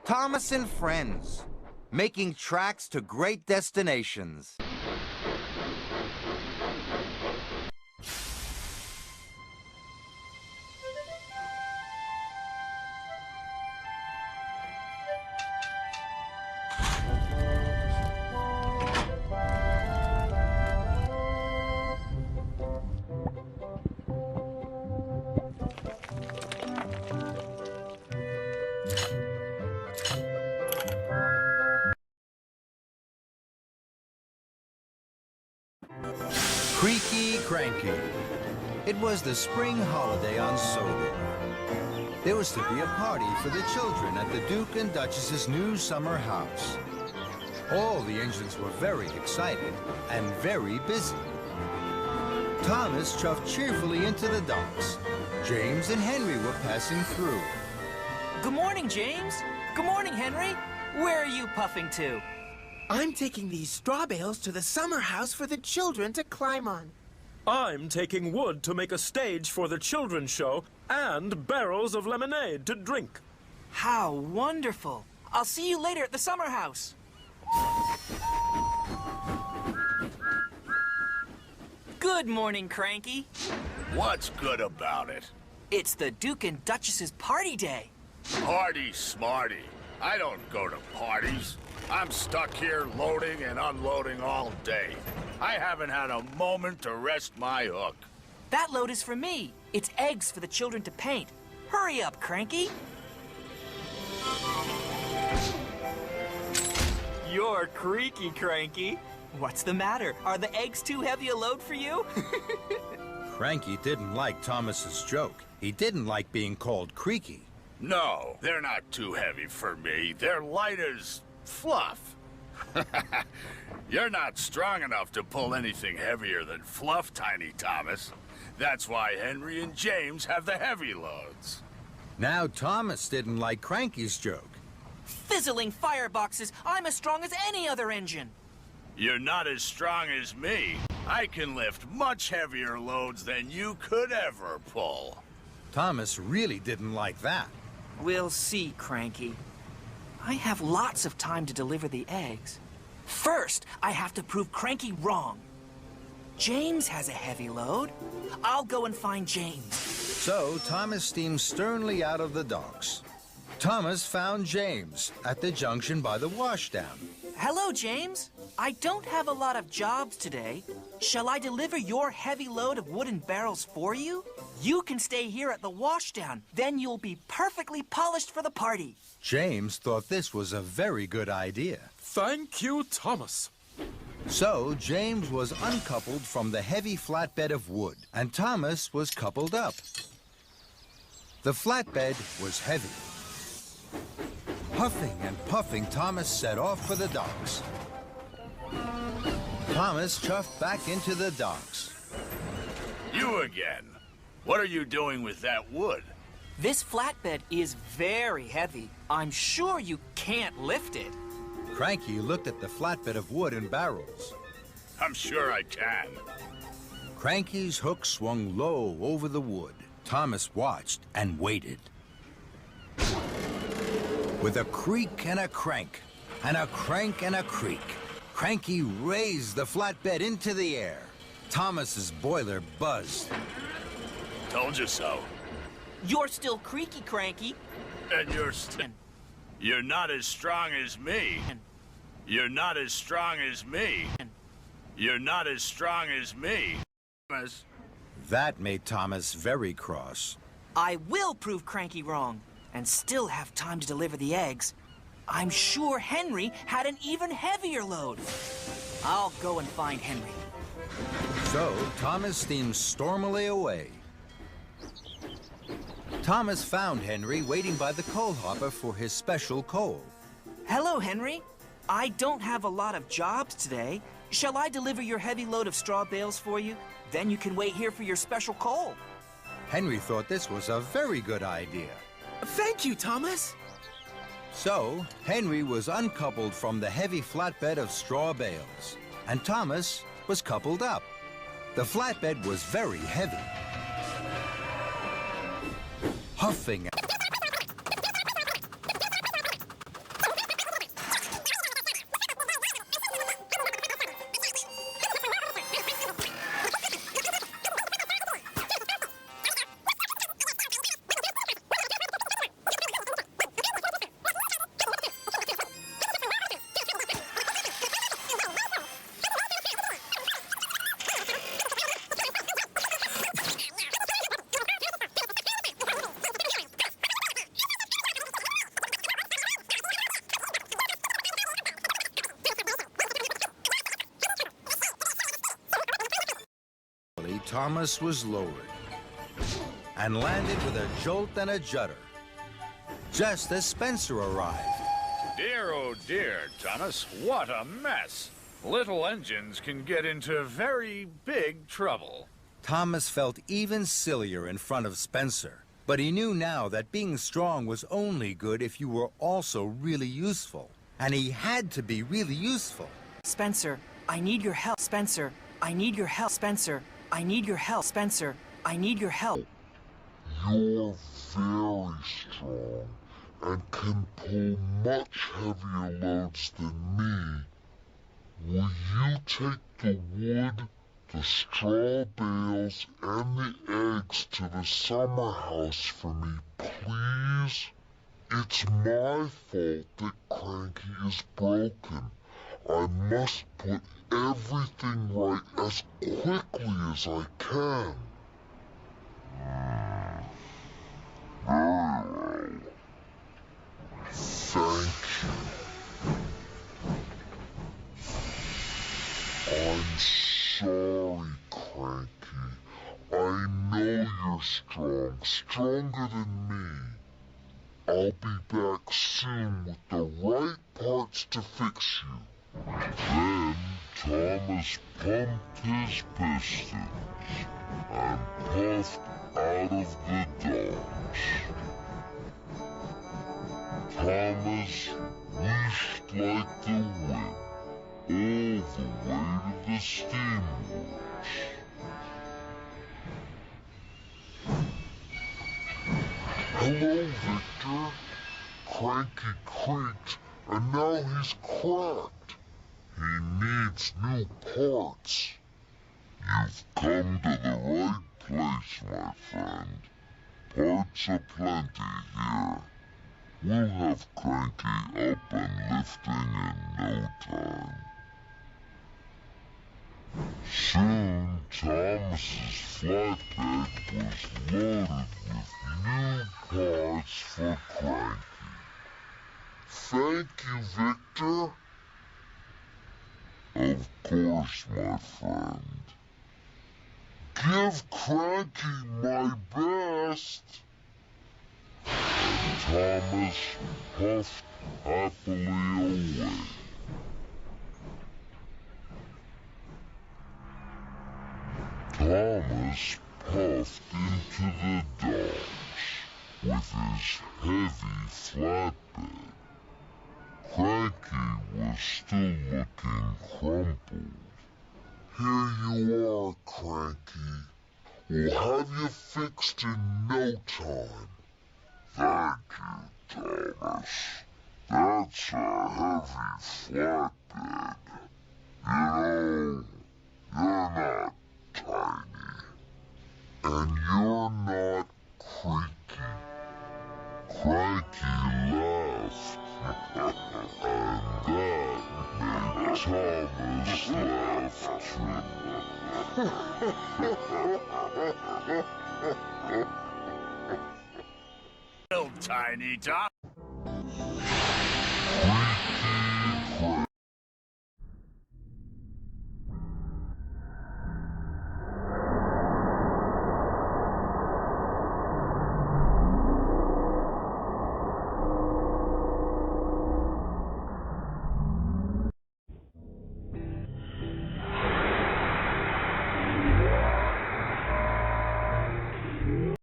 Thomas and Friends, making tracks to great destinations. Creaky, Cranky. It was the spring holiday on Sodor. There was to be a party for the children at the Duke and Duchess's new summer house. All the engines were very excited and very busy. Thomas chuffed cheerfully into the docks. James and Henry were passing through. Good morning, James. Good morning, Henry. Where are you puffing to? I'm taking these straw bales to the summer house for the children to climb on. I'm taking wood to make a stage for the children's show and barrels of lemonade to drink. How wonderful. I'll see you later at the summer house. Good morning, Cranky. What's good about it? It's the Duke and Duchess's party day. Party smarty. I don't go to parties. I'm stuck here loading and unloading all day. I haven't had a moment to rest my hook. That load is for me. It's eggs for the children to paint. Hurry up, Cranky. You're creaky, Cranky. What's the matter? Are the eggs too heavy a load for you? Cranky didn't like Thomas's joke. He didn't like being called creaky. No, they're not too heavy for me. They're light as fluff. You're not strong enough to pull anything heavier than fluff, Tiny Thomas. That's why Henry and James have the heavy loads. Now Thomas didn't like Cranky's joke. Fizzling fireboxes, I'm as strong as any other engine. You're not as strong as me. I can lift much heavier loads than you could ever pull. Thomas really didn't like that. We'll see, Cranky. I have lots of time to deliver the eggs. First, I have to prove Cranky wrong. James has a heavy load. I'll go and find James. So Thomas steamed sternly out of the docks. Thomas found James at the junction by the washdown. Hello, James. I don't have a lot of jobs today. Shall I deliver your heavy load of wooden barrels for you? You can stay here at the washdown. Then you'll be perfectly polished for the party. James thought this was a very good idea. Thank you, Thomas. So James was uncoupled from the heavy flatbed of wood, and Thomas was coupled up. The flatbed was heavy. Huffing and puffing, Thomas set off for the docks. Thomas chuffed back into the docks. You again. What are you doing with that wood? This flatbed is very heavy. I'm sure you can't lift it. Cranky looked at the flatbed of wood and barrels. I'm sure I can. Cranky's hook swung low over the wood. Thomas watched and waited. With a creak and a crank, and a crank and a creak, Cranky raised the flatbed into the air. Thomas's boiler buzzed. Told you so. You're still creaky, Cranky. And you're not as strong as me. You're not as strong as me. You're not as strong as me. Thomas. That made Thomas very cross. I will prove Cranky wrong and still have time to deliver the eggs. I'm sure Henry had an even heavier load. I'll go and find Henry. So Thomas steamed stormily away. Thomas found Henry waiting by the coal hopper for his special coal. Hello, Henry. I don't have a lot of jobs today. Shall I deliver your heavy load of straw bales for you? Then you can wait here for your special coal. Henry thought this was a very good idea. Thank you, Thomas. So Henry was uncoupled from the heavy flatbed of straw bales, and Thomas was coupled up. The flatbed was very heavy. Huffing Thomas was lowered and landed with a jolt and a judder, just as Spencer arrived. Dear, oh dear, Thomas, what a mess. Little engines can get into very big trouble. Thomas felt even sillier in front of Spencer, but he knew now that being strong was only good if you were also really useful. And he had to be really useful. Spencer, I need your help. Spencer, I need your help. Spencer, I need your help. Spencer, I need your help. You're very strong and can pull much heavier loads than me. Will you take the wood, the straw bales, and the eggs to the summer house for me, please? It's my fault that Cranky is broken. I must put everything right as quickly as I can. Very well. Thank you. I'm sorry, Cranky. I know you're strong, stronger than me. I'll be back soon with the right parts to fix you. Then Thomas pumped his pistons and puffed out of the docks. Thomas wheezed like the wind all the way to the steamworks. Hello, Victor. Cranky creaked, and now he's cracked. He needs new parts. You've come to the right place, my friend. Parts aplenty here. We'll have Cranky up and lifting in no time. Soon, Thomas's flatbed was loaded with new parts for Cranky. Thank you, Victor. Of course, my friend. Give Cranky my best. And Thomas puffed happily away. Thomas puffed into the docks with his heavy flatbed. Cranky was still looking crumpled. Here you are, Cranky. We'll have you fixed in no time. Thank you, Thomas. That's a heavy flatbed. You know, you're not tiny. And you're not creaky. Cranky laughed. And that made Thomas laugh too. Little tiny Tom.